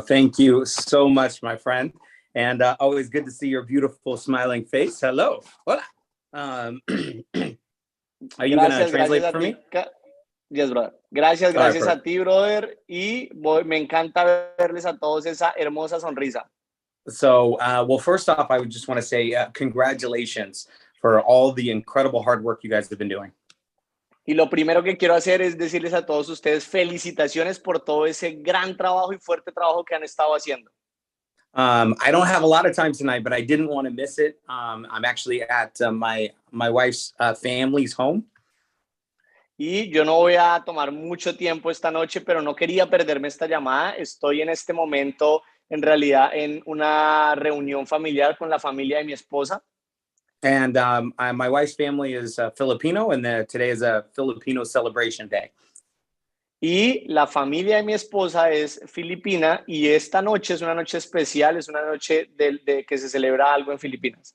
Thank you so much, my friend. And always good to see your beautiful smiling face. Hello. Hola. Are you going to translate for me? Yes, brother. Gracias Perfect. a ti, brother. Y me encanta verles a todos esa hermosa sonrisa. So, well, first off, I would just want to say congratulations for all the incredible hard work you guys have been doing. Y lo primero que quiero hacer es decirles a todos ustedes felicitaciones por todo ese gran trabajo y fuerte trabajo que han estado haciendo. I don't have a lot of time tonight, but I didn't want to miss it. I'm actually at my wife's family's home. Y yo no voy a tomar mucho tiempo esta noche, pero no quería perderme esta llamada. Estoy en este momento, en realidad, en una reunión familiar con la familia de mi esposa. And my wife's family is Filipino, and today is a Filipino celebration day. Y la familia de mi esposa es filipina y esta noche es una noche especial, es una noche de que se celebra algo en Filipinas.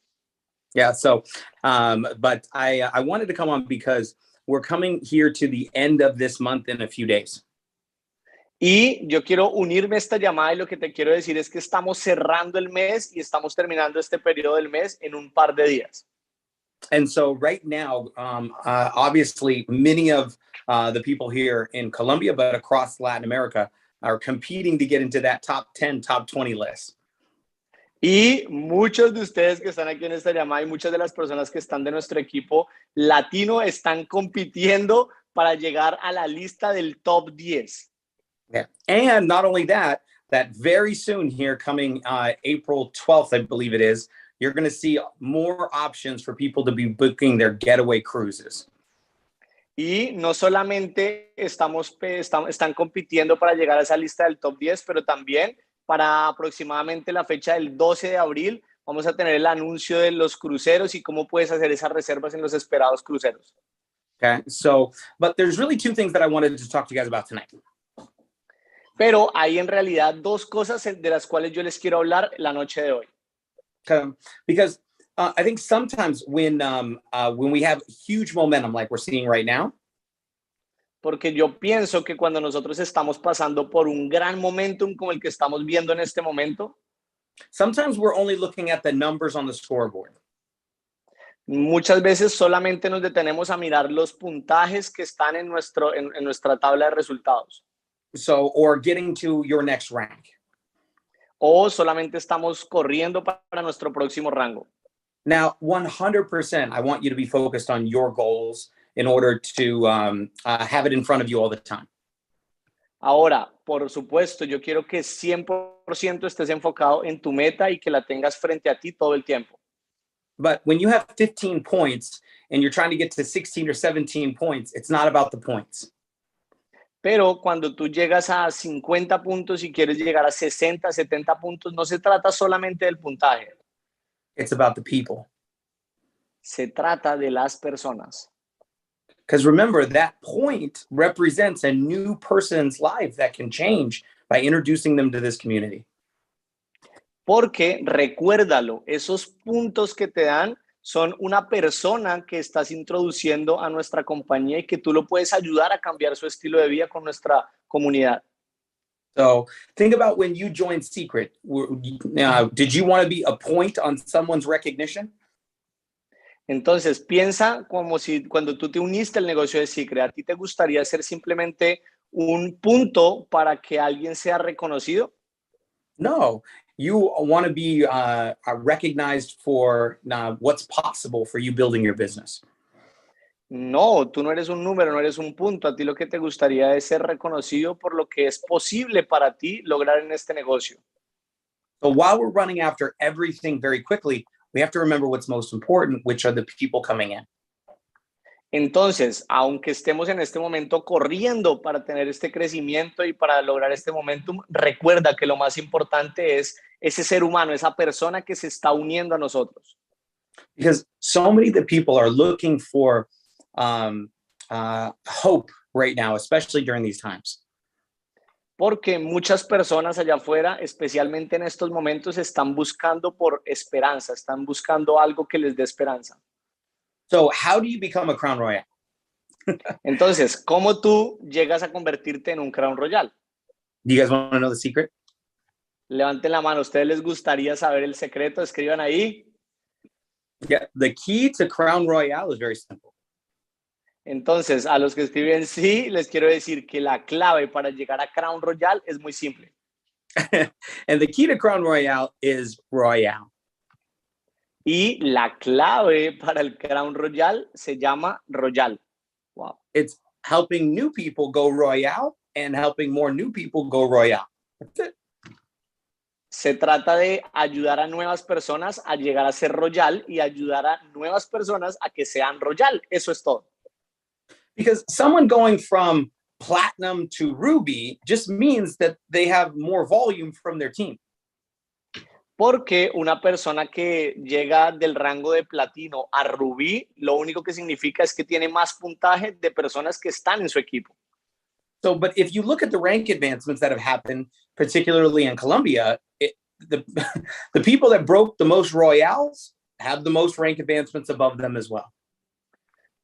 Yeah, so, but I wanted to come on because we're coming here to the end of this month in a few days. Y yo quiero unirme a esta llamada y lo que te quiero decir es que estamos cerrando el mes y estamos terminando este periodo del mes en un par de días. And so right now, obviously, many of the people here in Colombia, but across Latin America, are competing to get into that top 10, top 20 list. Y muchos de ustedes que están aquí en esta llamada y muchas de las personas que están de nuestro equipo latino están compitiendo para llegar a la lista del top 10. Yeah. And not only that, that very soon here coming April 12th, I believe it is, you're going to see more options for people to be booking their getaway cruises. Y no solamente están compitiendo para llegar a esa lista del top 10, pero también para aproximadamente la fecha del 12 de abril vamos a tener el anuncio de los cruceros y cómo puedes hacer esas reservas en los esperados cruceros. Okay, so, but there's really two things that I wanted to talk to you guys about tonight. Pero hay en realidad dos cosas de las cuales yo les quiero hablar la noche de hoy. Because I think sometimes when we have huge momentum like we're seeing right now, porque yo pienso que cuando nosotros estamos pasando por un gran momentum como el que estamos viendo en este momento, sometimes we're only looking at the numbers on the scoreboard. Muchas veces solamente nos detenemos a mirar los puntajes que están en nuestra tabla de resultados. So, or getting to your next rank. O solamente estamos corriendo para nuestro próximo rango. Now, 100%, I want you to be focused on your goals in order to have it in front of you all the time. Ahora, por supuesto, yo quiero que 100% estés enfocado en tu meta y que la tengas frente a ti todo el tiempo. But when you have 15 points and you're trying to get to 16 or 17 points, it's not about the points. Pero cuando tú llegas a 50 puntos y quieres llegar a 60, 70 puntos, no se trata solamente del puntaje. It's about the people. Se trata de las personas. Because remember, that point represents a new person's life that can change by introducing them to this community. Porque recuérdalo, esos puntos que te dan son una persona que estás introduciendo a nuestra compañía y que tú lo puedes ayudar a cambiar su estilo de vida con nuestra comunidad. So think about when you joined Secret. Did you want to be a point on someone's recognition? Entonces, piensa como si cuando tú te uniste al negocio de Secret, ¿a ti te gustaría ser simplemente un punto para que alguien sea reconocido? No, you want to be recognized for what's possible for you building your business. No, tú no eres un número, no eres un punto. A ti lo que te gustaría es ser reconocido por lo que es posible para ti lograr en este negocio. So while we're running after everything very quickly, we have to remember what's most important, which are the people coming in. Entonces, aunque estemos en este momento corriendo para tener este crecimiento y para lograr este momentum, recuerda que lo más importante es ese ser humano, esa persona que se está uniendo a nosotros. Because so many of the people are looking for hope right now, especially during these times. Porque muchas personas allá afuera, especialmente en estos momentos, están buscando por esperanza, están buscando algo que les dé esperanza. So how do you become a Crown Royale? Entonces, ¿cómo tú llegas a convertirte en un Crown Royale? Do you guys want to know the secret? Levanten la mano, ¿a ustedes les gustaría saber el secreto? Escriban ahí. Yeah, the key to Crown Royale is very simple. Entonces, a los que escriben sí, les quiero decir que la clave para llegar a Crown Royale es muy simple. And the key to Crown Royale is Royale. Y la clave para el Crown Royale se llama Royale. Wow. It's helping new people go Royale and helping more new people go Royale. That's it. Se trata de ayudar a nuevas personas a llegar a ser Royal y ayudar a nuevas personas a que sean Royal. Eso es todo. Because someone going from platinum to ruby just means that they have more volume from their team. Porque una persona que llega del rango de platino a rubí, lo único que significa es que tiene más puntaje de personas que están en su equipo. So, but if you look at the rank advancements that have happened, particularly in Colombia, the people that broke the most Royales have the most rank advancements above them as well.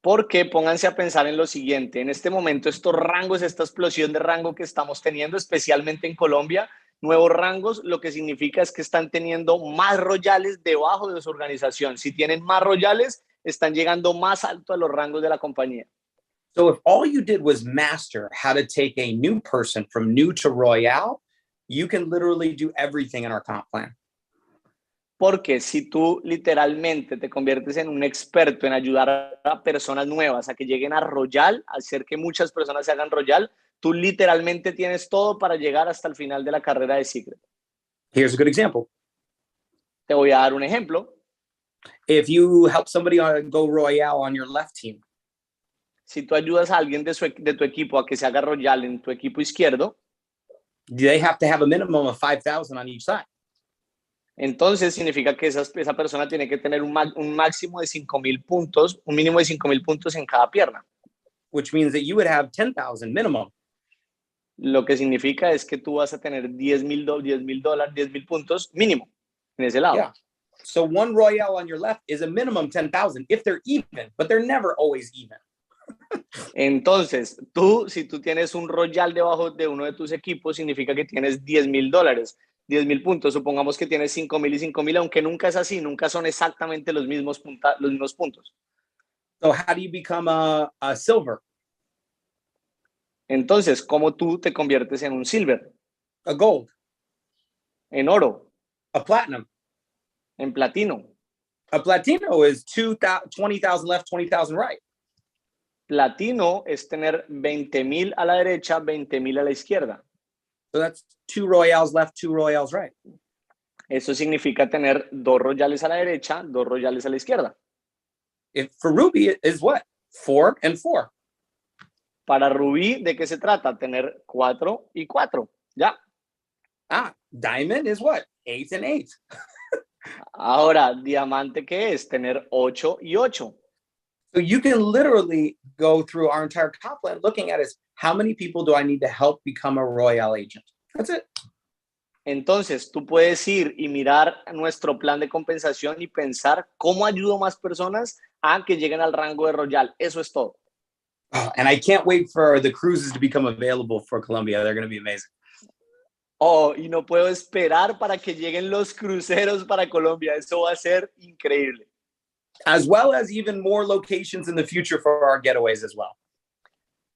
Porque pónganse a pensar en lo siguiente, en este momento estos rangos, esta explosión de rango que estamos teniendo, especialmente en Colombia, nuevos rangos, lo que significa es que están teniendo más royales debajo de su organización. Si tienen más royales, están llegando más alto a los rangos de la compañía. So if all you did was master how to take a new person from new to Royale, you can literally do everything in our comp plan. Porque si tú literalmente te conviertes en un experto en ayudar a personas nuevas a que lleguen a Royal, a hacer que muchas personas se hagan Royal, tú literalmente tienes todo para llegar hasta el final de la carrera de Secret. Here's a good example. Te voy a dar un ejemplo. If you help somebody go Royale on your left team, si tú ayudas a alguien de tu equipo a que se haga Royal en tu equipo izquierdo, they have to have a minimum of 5,000 on each side. Entonces significa que esa persona tiene que tener un máximo de 5,000 puntos, un mínimo de 5,000 puntos en cada pierna. Which means that you would have 10,000 minimum. Lo que significa es que tú vas a tener 10,000 puntos mínimo en ese lado. Yeah. So one Royale on your left is a minimum 10,000 if they're even, but they're never always even. Entonces, si tú tienes un Royal debajo de uno de tus equipos, significa que tienes $10,000, 10,000 puntos. Supongamos que tienes 5,000 y 5,000, aunque nunca es así, nunca son exactamente los mismos puntos. So how do you become a silver? Entonces, ¿cómo tú te conviertes en un silver? A gold? En oro? A platinum? En platino? A platino is 20,000 left, 20,000 right. Platino es tener 20,000 a la derecha, 20,000 a la izquierda. So that's 2 Royales left, 2 Royales right. Eso significa tener 2 Royales a la derecha, 2 Royales a la izquierda. For Ruby is what? 4 and 4. Para Rubí, ¿de qué se trata? Tener 4 y 4. Ya. Diamond is what? 8 and 8. Ahora, diamante, ¿qué es? Tener 8 y 8. So you can literally go through our entire comp plan looking at is how many people do I need to help become a Royale agent? That's it. Entonces, tú puedes ir y mirar nuestro plan de compensación y pensar cómo ayudo más personas a que lleguen al rango de Royal. Eso es todo. And I can't wait for the cruises to become available for Colombia. They're going to be amazing. Y no puedo esperar para que lleguen los cruceros para Colombia. Eso va a ser increíble. As well as even more locations in the future for our getaways as well.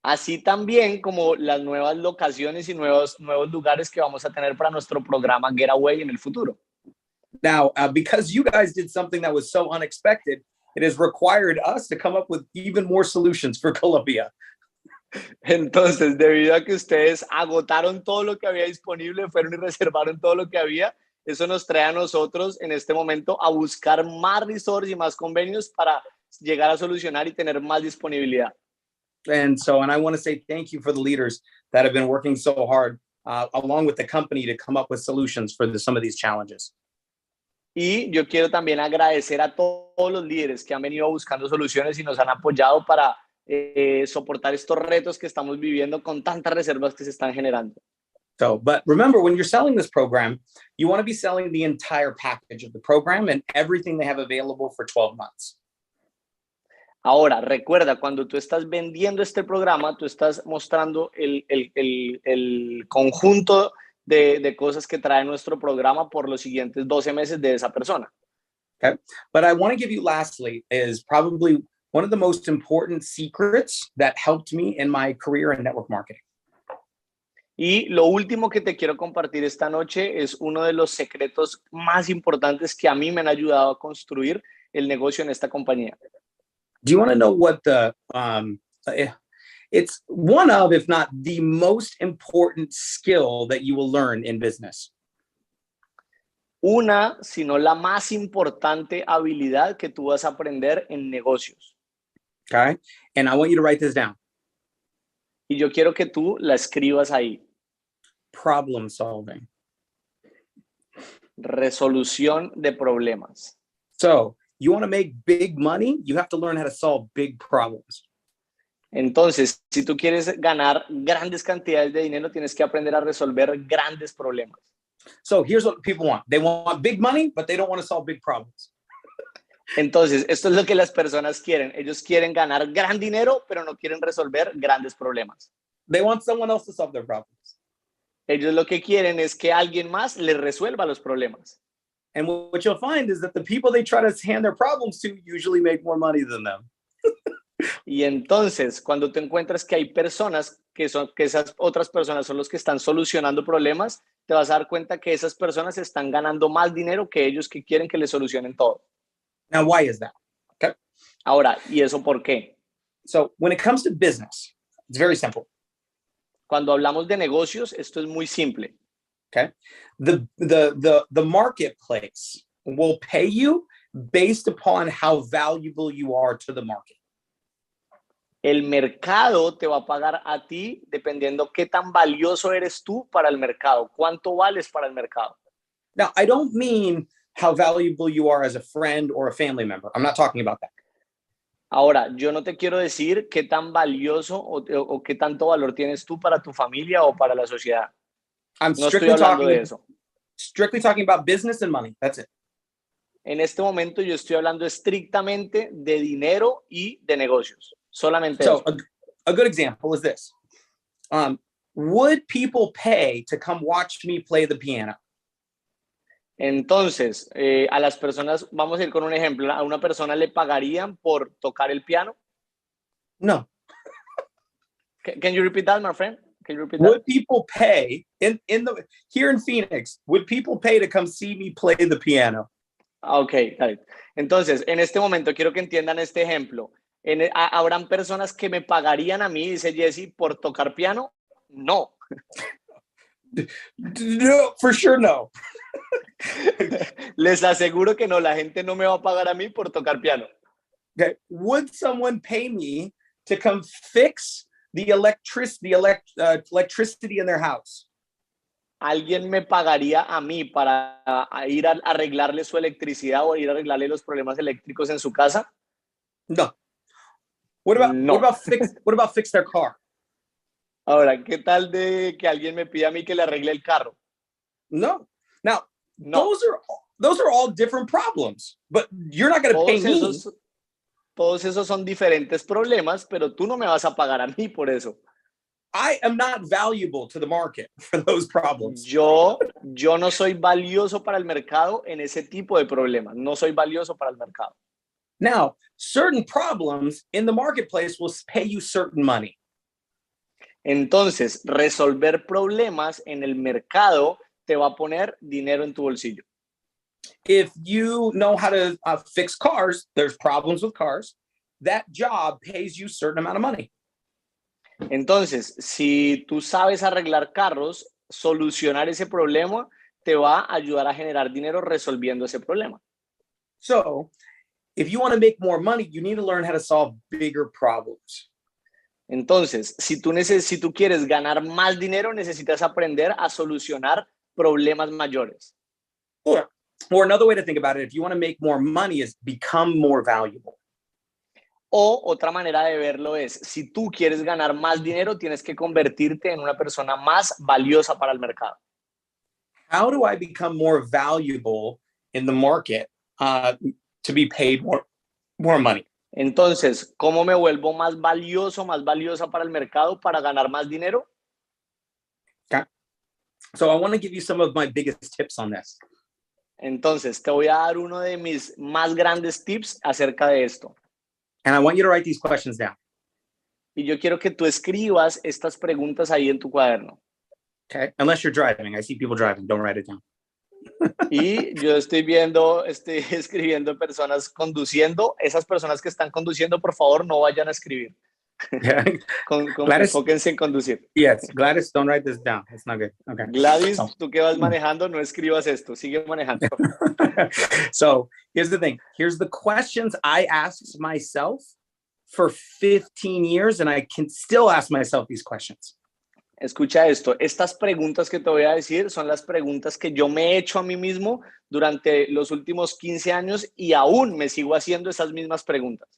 Así también como las nuevas locaciones y nuevos lugares que vamos a tener para nuestro programa Getaway en el futuro. Now, because you guys did something that was so unexpected, it has required us to come up with even more solutions for Colombia. Entonces, debido a que ustedes agotaron todo lo que había disponible, fueron y reservaron todo lo que había, eso nos trae a nosotros en este momento a buscar más resorts y más convenios para llegar a solucionar y tener más disponibilidad. And I want to say thank you for the leaders that have been working so hard along with the company to come up with solutions for some of these challenges. Y yo quiero también agradecer a todos los líderes que han venido buscando soluciones y nos han apoyado para soportar estos retos que estamos viviendo con tantas reservas que se están generando. But remember, when you're selling this program, you want to be selling the entire package of the program and everything they have available for 12 months. Ahora, recuerda, cuando tú estás vendiendo este programa, tú estás mostrando el conjunto de cosas que trae nuestro programa por los siguientes 12 meses de esa persona. Okay. But I want to give you lastly is probably one of the most important secrets that helped me in my career in network marketing. Y lo último que te quiero compartir esta noche es uno de los secretos más importantes que a mí me han ayudado a construir el negocio en esta compañía. Do you want to know what it's one of, if not the most important skill that you will learn in business? Una, sino la más importante habilidad que tú vas a aprender en negocios. Okay. And I want you to write this down. Y yo quiero que tú la escribas ahí. Problem solving. Resolución de problemas. So you want to make big money, you have to learn how to solve big problems. Entonces, si tú quieres ganar grandes cantidades de dinero, tienes que aprender a resolver grandes problemas. So here's what people want. They want big money, but they don't want to solve big problems. Entonces, esto es lo que las personas quieren. Ellos quieren ganar gran dinero, pero no quieren resolver grandes problemas. They want someone else to solve their problems. Ellos lo que quieren es que alguien más les resuelva los problemas. And what you'll find is that the people they try to hand their problems to usually make more money than them. Y entonces, cuando te encuentras que hay personas que esas otras personas son los que están solucionando problemas, te vas a dar cuenta que esas personas están ganando más dinero que ellos que quieren que les solucionen todo. Now, why is that? Okay. Ahora, ¿y eso por qué? So when it comes to business, it's very simple. Cuando hablamos de negocios, esto es muy simple. Okay. The marketplace will pay you based upon how valuable you are to the market. El mercado te va a pagar a ti dependiendo qué tan valioso eres tú para el mercado, cuánto vales para el mercado. Now, I don't mean how valuable you are as a friend or a family member. I'm not talking about that. Ahora, yo no te quiero decir qué tan valioso o qué tanto valor tienes tú para tu familia o para la sociedad. I'm No estoy hablando de eso. strictly talking about business and money. That's it. En este momento yo estoy hablando estrictamente de dinero y de negocios. Solamente So eso. a good example is this. Would people pay to come watch me play the piano? Entonces, a las personas, vamos a ir con un ejemplo, a una persona le pagarían por tocar el piano. No. Can you repeat that, my friend? Can you repeat Would that? people pay here in Phoenix? Would people pay to come see me play the piano? Ok, got it. Entonces, en este momento quiero que entiendan este ejemplo. ¿Habrán personas que me pagarían a mí, dice Jesse, por tocar piano? No. No, for sure no. Les aseguro que no, la gente no me va a pagar a mí por tocar piano. Okay. Would someone pay me to come fix the electricity in their house? ¿Alguien me pagaría a mí para ir a arreglarle su electricidad o ir a arreglarle los problemas eléctricos en su casa? No. What about No. what about fix their car? Ahora, ¿qué tal de que alguien me pida a mí que le arregle el carro? No. Now, No. those are all different problems, but you're not going to pay me. Todos esos son diferentes problemas, pero tú no me vas a pagar a mí por eso. I am not valuable to the market for those problems. Yo no soy valioso para el mercado en ese tipo de problemas. No soy valioso para el mercado. Now, certain problems in the marketplace will pay you certain money. Entonces, resolver problemas en el mercado te va a poner dinero en tu bolsillo. If you know how to fix cars, there's problems with cars. That job pays you a certain amount of money. Entonces, si tú sabes arreglar carros, solucionar ese problema te va a ayudar a generar dinero resolviendo ese problema. So, if you want to make more money, you need to learn how to solve bigger problems. Entonces, si tú quieres ganar más dinero, necesitas aprender a solucionar problemas mayores. Or another way to think about it, if you want to make more money, is become more valuable. O otra manera de verlo es, si tú quieres ganar más dinero, tienes que convertirte en una persona más valiosa para el mercado. How do I become more valuable in the market to be paid more money? Entonces, ¿cómo me vuelvo más valioso, más valiosa para el mercado para ganar más dinero? Okay. So I want to give you some of my biggest tips on this. Entonces, te voy a dar uno de mis más grandes tips acerca de esto. And I want you to write these questions down. Y yo quiero que tú escribas estas preguntas ahí en tu cuaderno. Okay. Unless you're driving. I see people driving. Don't write it down. Y yo estoy escribiendo personas conduciendo. Esas personas que están conduciendo, por favor, no vayan a escribir. Yeah. Gladys, Enfóquense en conducir. yes, Gladys, don't write this down. It's not good. Okay. Gladys, tú que vas manejando, no escribas esto. Sigue manejando. So here's the thing. Here's the questions I asked myself for 15 years, and I can still ask myself these questions. Escucha esto. Estas preguntas que te voy a decir son las preguntas que yo me he hecho a mí mismo durante los últimos 15 años y aún me sigo haciendo esas mismas preguntas.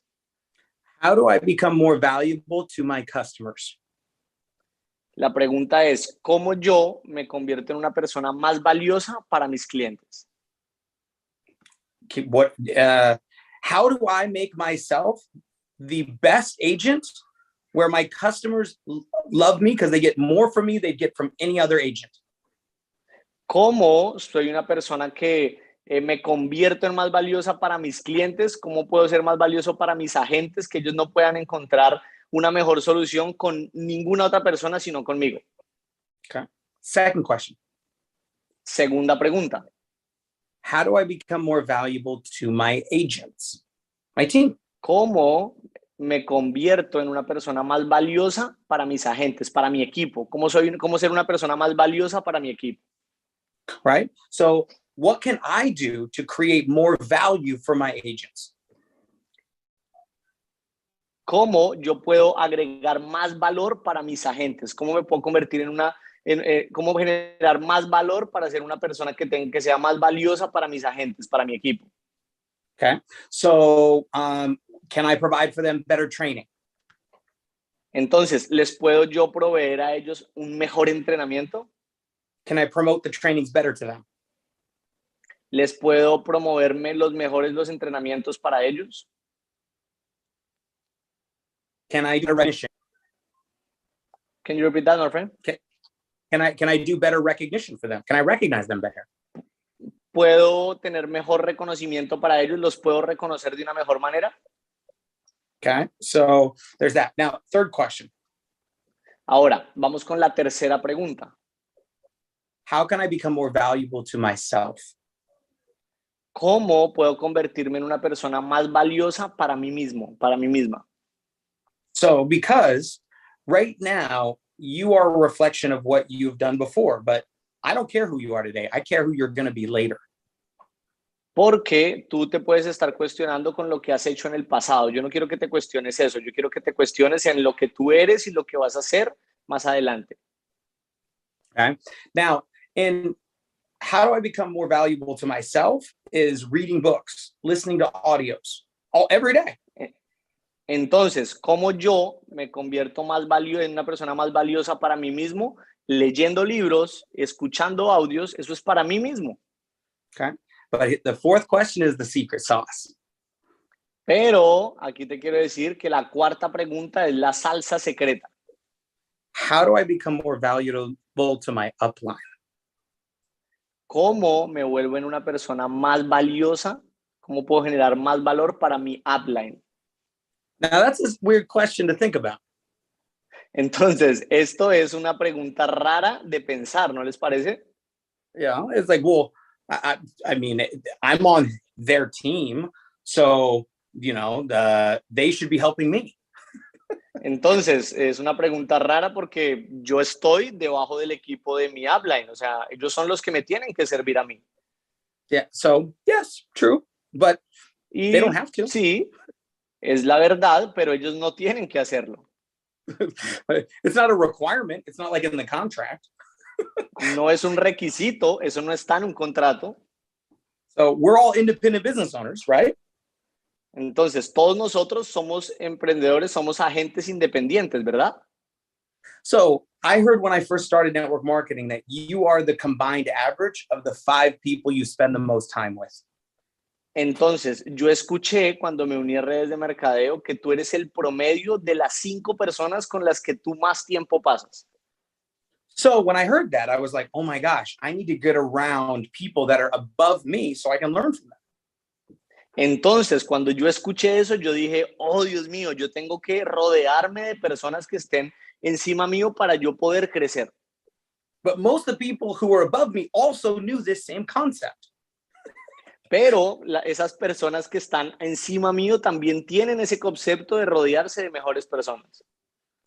How do I become more valuable to my customers? La pregunta es, ¿cómo yo me convierto en una persona más valiosa para mis clientes? How do I make myself the best agent where my customers love me because they get more from me than they get from any other agent? ¿Cómo soy una persona que me convierto en más valiosa para mis clientes? ¿Cómo puedo ser más valioso para mis agentes que ellos no puedan encontrar una mejor solución con ninguna otra persona sino conmigo? Okay. Second question. Segunda pregunta. How do I become more valuable to my agents, my team? ¿Cómo me convierto en una persona más valiosa para mis agentes, para mi equipo? ¿Cómo ser una persona más valiosa para mi equipo? Right? So what can I do to create more value for my agents? ¿Cómo yo puedo agregar más valor para mis agentes? ¿Cómo me puedo convertir cómo generar más valor para ser una persona que sea más valiosa para mis agentes, para mi equipo? Okay. So can I provide for them better training? Entonces, ¿les puedo yo proveer a ellos un mejor entrenamiento? Can I promote the trainings better to them? ¿Les puedo promoverme los entrenamientos para ellos? Can I do recognition? Can you repeat that, my friend? Can I do better recognition for them? Can I recognize them better? ¿Puedo tener mejor reconocimiento para ellos? ¿Los puedo reconocer de una mejor manera? Okay, so there's that. Now, third question. Ahora, vamos con la tercera pregunta. How can I become more valuable to myself? ¿Cómo puedo convertirme en una persona más valiosa para mí mismo, para mí misma? So, because right now you are a reflection of what you've done before, but I don't care who you are today. I care who you're going to be later. Porque tú te puedes estar cuestionando con lo que has hecho en el pasado. Yo no quiero que te cuestiones eso. Yo quiero que te cuestiones en lo que tú eres y lo que vas a hacer más adelante. Okay. Now, and how do I become more valuable to myself is reading books, listening to audios every day. Entonces, ¿cómo yo me convierto en una persona más valiosa para mí mismo? Leyendo libros, escuchando audios, eso es para mí mismo. Okay. But the fourth question is the secret sauce. Pero aquí te quiero decir que la cuarta pregunta es la salsa secreta. How do I become more valuable to my upline? ¿Cómo me vuelvo en una persona más valiosa? ¿Cómo puedo generar más valor para mi upline? Now, that's a weird question to think about. Entonces, esto es una pregunta rara de pensar, ¿no les parece? Yeah, it's like, well, I mean, I'm on their team, so, you know, they should be helping me. Entonces, es una pregunta rara porque yo estoy debajo del equipo de mi upline, o sea, ellos son los que me tienen que servir a mí. Yeah, so, yes, true, but they don't have to. Sí, es la verdad, pero ellos no tienen que hacerlo. It's not a requirement. It's not like in the contract. No es un requisito, eso no está en un contrato. So we're all independent business owners, right? Entonces, todos nosotros somos emprendedores, somos agentes independientes, ¿verdad? So I heard when I first started network marketing that you are the combined average of the 5 people you spend the most time with. Entonces, yo escuché cuando me uní a redes de mercadeo que tú eres el promedio de las 5 personas con las que tú más tiempo pasas. So when I heard that, I was like, oh my gosh, I need to get around people that are above me so I can learn from them. Entonces, cuando yo escuché eso, yo dije, oh Dios mío, yo tengo que rodearme de personas que estén encima mío para yo poder crecer. But most of the people who were above me also knew this same concept. Pero esas personas que están encima mío también tienen ese concepto de rodearse de mejores personas.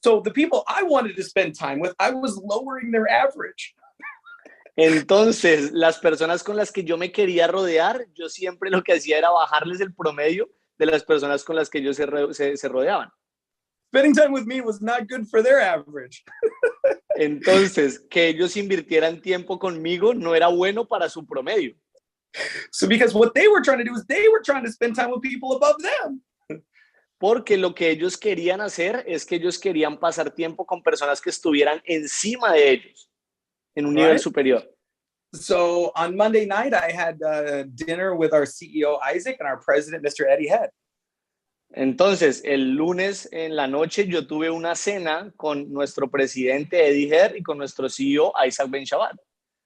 So the people I wanted to spend time with, I was lowering their average. Entonces, las personas con las que yo me quería rodear, yo siempre lo que hacía era bajarles el promedio de las personas con las que ellos se rodeaban. Spending time with me was not good for their average. Entonces, que ellos invirtieran tiempo conmigo no era bueno para su promedio. So because what they were trying to do is they were trying to spend time with people above them. Porque lo que ellos querían hacer es que ellos querían pasar tiempo con personas que estuvieran encima de ellos, en un nivel superior. So on Monday night, I had dinner with our CEO, Isaac, and our president, Mr. Eddie Head. Entonces, el lunes en la noche yo tuve una cena con nuestro presidente Eddie Head y con nuestro CEO Isaac Ben Shabbat.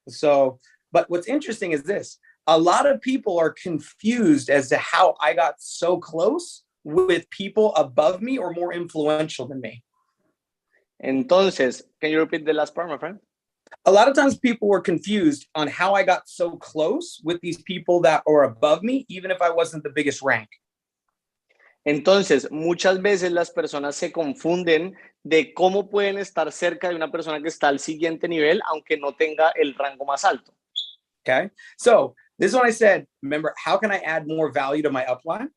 So, but what's interesting is this. A lot of people are confused as to how I got so close with people above me or more influential than me. Entonces, can you repeat the last part, my friend? A lot of times people were confused on how I got so close with these people that are above me, even if I wasn't the biggest rank. Entonces, muchas veces las personas se confunden de cómo pueden estar cerca de una persona que está al siguiente nivel, aunque no tenga el rango más alto. Okay. So this is when I said, remember, how can I add more value to my upline?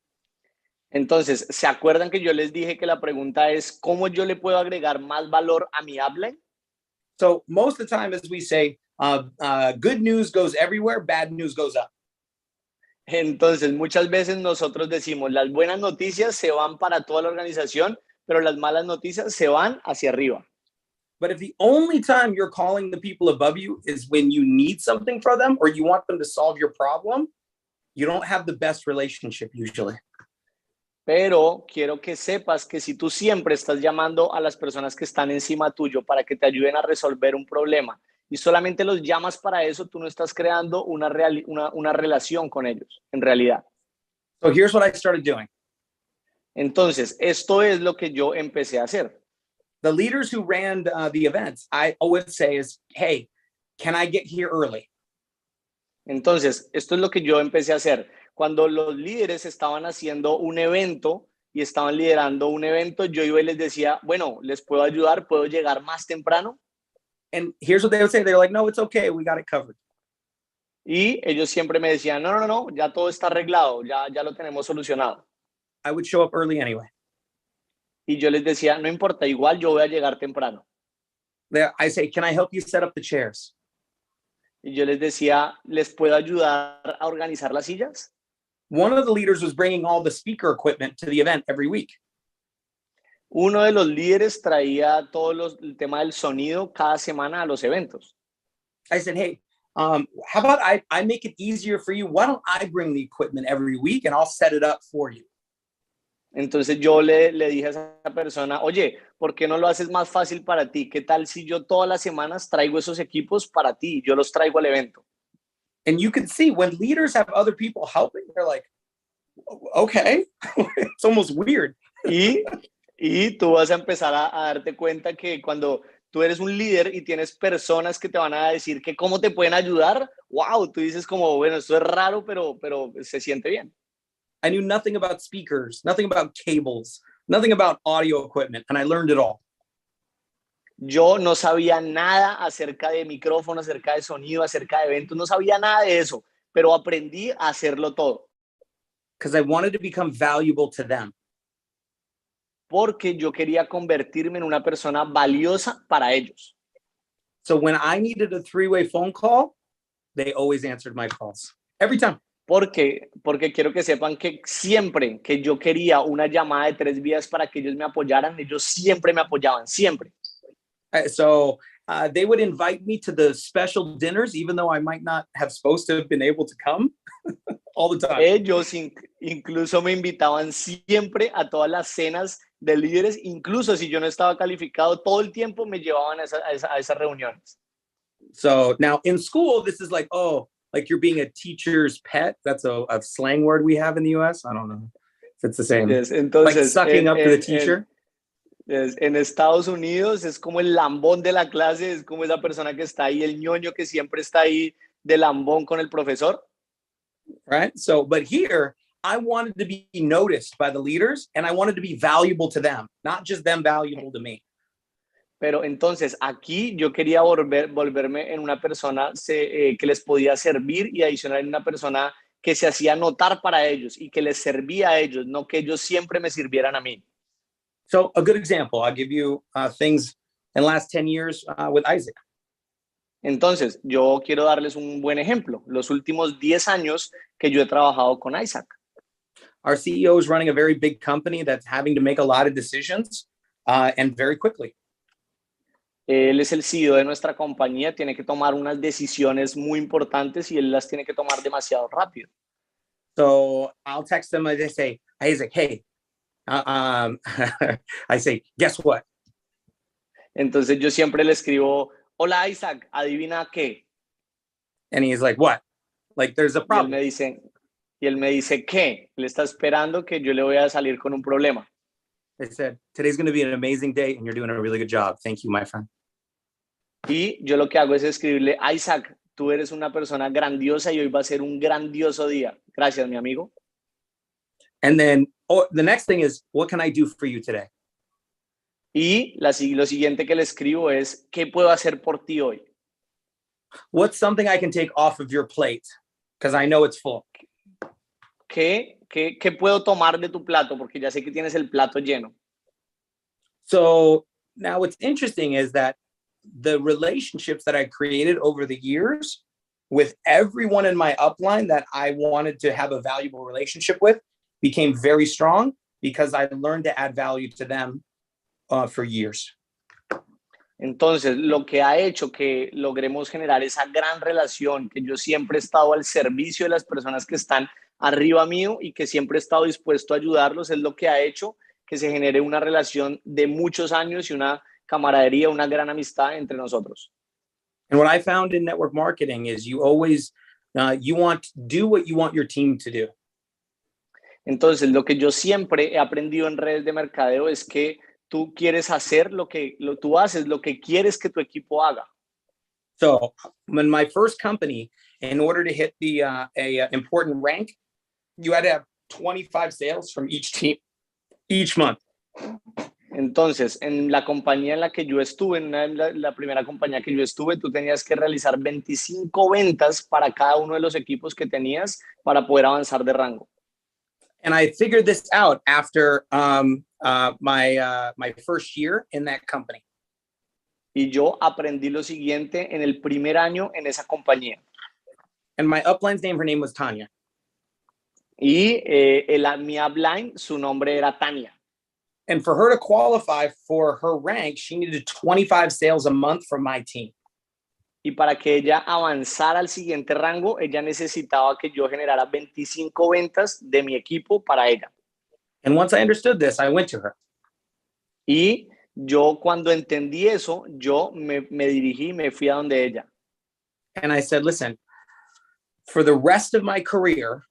Entonces, ¿se acuerdan que yo les dije que la pregunta es cómo yo le puedo agregar más valor a mi upline? So most of the time, as we say, good news goes everywhere, bad news goes up. Entonces, muchas veces nosotros decimos, las buenas noticias se van para toda la organización, pero las malas noticias se van hacia arriba. But if the only time you're calling the people above you is when you need something from them or you want them to solve your problem, you don't have the best relationship usually. Pero quiero que sepas que si tú siempre estás llamando a las personas que están encima tuyo para que te ayuden a resolver un problema y solamente los llamas para eso, tú no estás creando una relación con ellos, en realidad. So here's what I started doing. Entonces, esto es lo que yo empecé a hacer. The leaders who ran the events, I always say is, hey, can I get here early? Entonces, esto es lo que yo empecé a hacer. Cuando los líderes estaban haciendo un evento y estaban liderando un evento, yo iba y les decía, bueno, ¿les puedo ayudar? ¿Puedo llegar más temprano? And here's what they would say. They're like, no, it's okay. We got it covered. Y ellos siempre me decían, no, ya todo está arreglado, ya lo tenemos solucionado. I would show up early anyway. Y yo les decía, no importa, igual yo voy a llegar temprano. I say, can I help you set up the chairs? Y yo les decía, ¿les puedo ayudar a organizar las sillas? One of the leaders was bringing all the speaker equipment to the event every week. Uno de los líderes traía el tema del sonido cada semana a los eventos. I said, hey, how about I make it easier for you? Why don't I bring the equipment every week and I'll set it up for you? Entonces yo le dije a esa persona, oye, ¿por qué no lo haces más fácil para ti? ¿Qué tal si yo todas las semanas traigo esos equipos para ti? Yo los traigo al evento. And you can see when leaders have other people helping, they're like, okay, it's almost weird. Y tú vas a empezar a darte cuenta que cuando tú eres un líder y tienes personas que te van a decir que cómo te pueden ayudar, wow, tú dices como, bueno, esto es raro, pero se siente bien. I knew nothing about speakers, nothing about cables, nothing about audio equipment, and I learned it all. Yo no sabía nada acerca de micrófonos, acerca de sonido, acerca de eventos, no sabía nada de eso, pero aprendí a hacerlo todo. Because I wanted to become valuable to them. Porque yo quería convertirme en una persona valiosa para ellos. So when I needed a three-way phone call, they always answered my calls. Every time. Porque quiero que sepan que siempre que yo quería una llamada de 3 vías para que ellos me apoyaran, ellos siempre me apoyaban, siempre. So they would invite me to the special dinners, even though I might not have supposed to have been able to come all the time. Ellos incluso me invitaban siempre a todas las cenas de líderes, incluso si yo no estaba calificado, todo el tiempo me llevaban a esas reuniones. So now in school, this is like, oh, like you're being a teacher's pet. That's a slang word we have in the US. I don't know if it's the same. Yes, Like entonces, sucking up to the teacher. en Estados Unidos es como el lambón de la clase, es como esa persona que está ahí, el ñoño que siempre está ahí de lambón con el profesor. Right. So, but here, I wanted to be noticed by the leaders and I wanted to be valuable to them, not just them valuable to me. Pero entonces aquí yo quería volverme en una persona que les podía servir y adicional en una persona que se hacía notar para ellos y que les servía a ellos, no que ellos siempre me sirvieran a mí. So a good example, I'll give you things in the last 10 years with Isaac. Entonces, yo quiero darles un buen ejemplo. Los últimos 10 años que yo he trabajado con Isaac. Our CEO is running a very big company that's having to make a lot of decisions and very quickly. Él es el CEO de nuestra compañía, tiene que tomar unas decisiones muy importantes y él las tiene que tomar demasiado rápido. So I'll text him and I say, Isaac, hey, I say, guess what? Entonces yo siempre le escribo, hola Isaac, adivina qué. And he's like, what? Like there's a problem. Y él me dice, ¿qué? Él está esperando que yo le voy a salir con un problema. I said, today's going to be an amazing day and you're doing a really good job. Thank you, my friend. Y yo lo que hago es escribirle, Isaac, tú eres una persona grandiosa y hoy va a ser un grandioso día. Gracias, mi amigo. And then the next thing is, what can I do for you today? Y lo siguiente que le escribo es, ¿qué puedo hacer por ti hoy? What's something I can take off of your plate? Because I know it's full. ¿Qué puedo tomar de tu plato? Porque ya sé que tienes el plato lleno. So now what's interesting is that the relationships that I created over the years with everyone in my upline that I wanted to have a valuable relationship with became very strong because I learned to add value to them for years. Entonces, lo que ha hecho que logremos generar esa gran relación, que yo siempre he estado al servicio de las personas que están arriba mío y que siempre he estado dispuesto a ayudarlos, es lo que ha hecho que se genere una relación de muchos años y una camaradería, una gran amistad entre nosotros. And what I found in network marketing is you always, you want to do what you want your team to do. Entonces, lo que yo siempre he aprendido en redes de mercadeo es que tú quieres hacer tú haces lo que quieres que tu equipo haga. So in my first company, in order to hit the important rank, you had to have 25 sales from each team each month. Entonces, en la compañía en la que yo estuve, la primera compañía que yo estuve, tú tenías que realizar 25 ventas para cada uno de los equipos que tenías para poder avanzar de rango. And I figured this out after my first year in that company. Y yo aprendí lo siguiente en el primer año en esa compañía. And my upline's name, her name was Tanya. Y mi upline, su nombre era Tania. And for her to qualify for her rank, she needed 25 sales a month from my team. Y para que ella avanzara al siguiente rango, ella necesitaba que yo generara 25 ventas de mi equipo para ella. And once I understood this, I went to her. Y yo cuando entendí eso, yo me dirigí, me fui a donde ella. And I said, listen, for the rest of my career,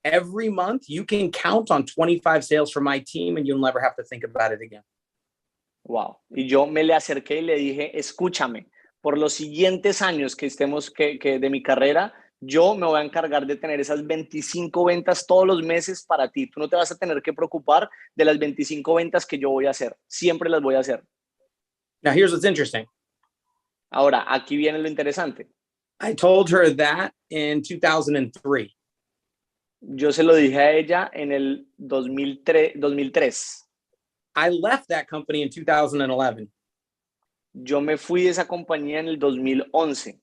every month you can count on 25 sales from my team and you'll never have to think about it again. Wow. Y yo me le acerqué y le dije, escúchame, por los siguientes años que de mi carrera, yo me voy a encargar de tener esas 25 ventas todos los meses para ti. Tú no te vas a tener que preocupar de las 25 ventas que yo voy a hacer. Siempre las voy a hacer. Now, here's what's interesting. Ahora, aquí viene lo interesante. I told her that in 2003. Yo se lo dije a ella en el 2003. I left that company in 2011. Yo me fui de esa compañía en el 2011.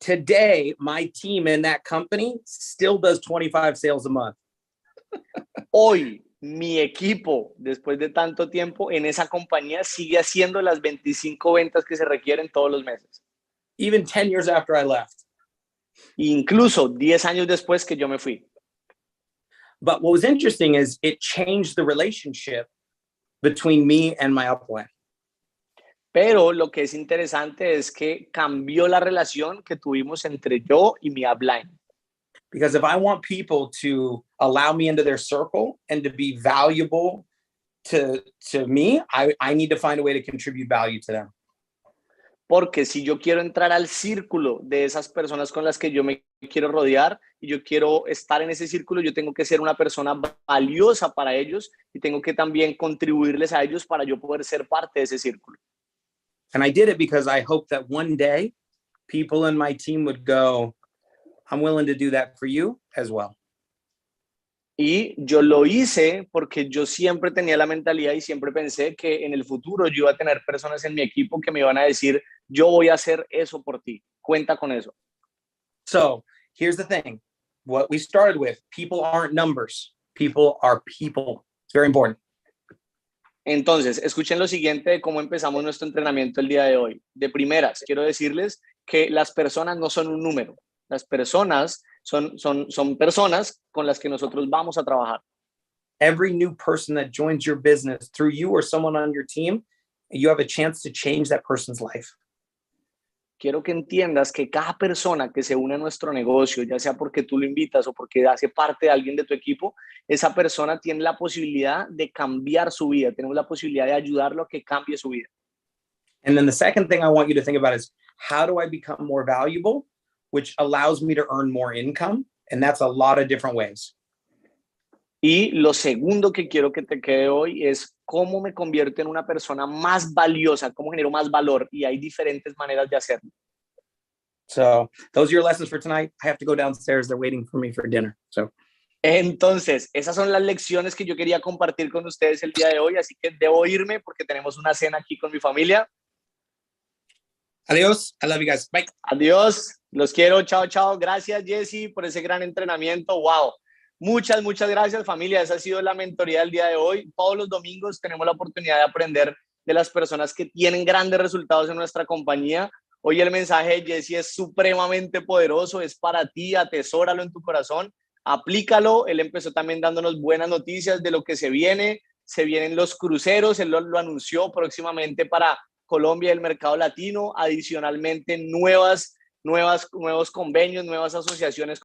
Today, my team in that company still does 25 sales a month. Hoy, mi equipo, después de tanto tiempo en esa compañía, sigue haciendo las 25 ventas que se requieren todos los meses. Even 10 years after I left. Incluso 10 años después que yo me fui. But what was interesting is it changed the relationship between me and my upline. Pero lo que es interesante es que cambió la relación que tuvimos entre yo y mi upline. Because if I want people to allow me into their circle and to be valuable to me, I need to find a way to contribute value to them. Porque si yo quiero entrar al círculo de esas personas con las que yo me quiero rodear y yo quiero estar en ese círculo, yo tengo que ser una persona valiosa para ellos y tengo que también contribuirles a ellos para yo poder ser parte de ese círculo. And I did it because I hoped that one day people in my team would go, I'm willing to do that for you as well. Y yo lo hice porque yo siempre tenía la mentalidad y siempre pensé que en el futuro yo iba a tener personas en mi equipo que me iban a decir, yo voy a hacer eso por ti, cuenta con eso. So here's the thing, what we started with, people aren't numbers, people are people. It's very important. Entonces, escuchen lo siguiente de cómo empezamos nuestro entrenamiento el día de hoy. De primeras, quiero decirles que las personas no son un número. Las personas son personas con las que nosotros vamos a trabajar. Every new person that joins your business through you or someone on your team, you have a chance to change that person's life. Quiero que entiendas que cada persona que se une a nuestro negocio, ya sea porque tú lo invitas o porque hace parte de alguien de tu equipo, esa persona tiene la posibilidad de cambiar su vida. Tenemos la posibilidad de ayudarlo a que cambie su vida. And then the second thing I want you to think about is, how do I become more valuable, which allows me to earn more income? And that's a lot of different ways. Y lo segundo que quiero que te quede hoy es cómo me convierto en una persona más valiosa, cómo genero más valor. Y hay diferentes maneras de hacerlo. So those are your lessons for tonight. I have to go downstairs. They're waiting for me for dinner. So. Entonces, esas son las lecciones que yo quería compartir con ustedes el día de hoy. Así que debo irme porque tenemos una cena aquí con mi familia. Adiós. I love you guys. Bye. Adiós. Los quiero. Chao, chao. Gracias, Jesse, por ese gran entrenamiento. Wow. Muchas gracias, familia. Esa ha sido la mentoría del día de hoy. Todos los domingos tenemos la oportunidad de aprender de las personas que tienen grandes resultados en nuestra compañía. Hoy el mensaje de Jesse es supremamente poderoso. Es para ti. Atesóralo en tu corazón. Aplícalo. Él empezó también dándonos buenas noticias de lo que se viene. Se vienen los cruceros. Él lo anunció próximamente para Colombia y el mercado latino. Adicionalmente, nuevos convenios, nuevas asociaciones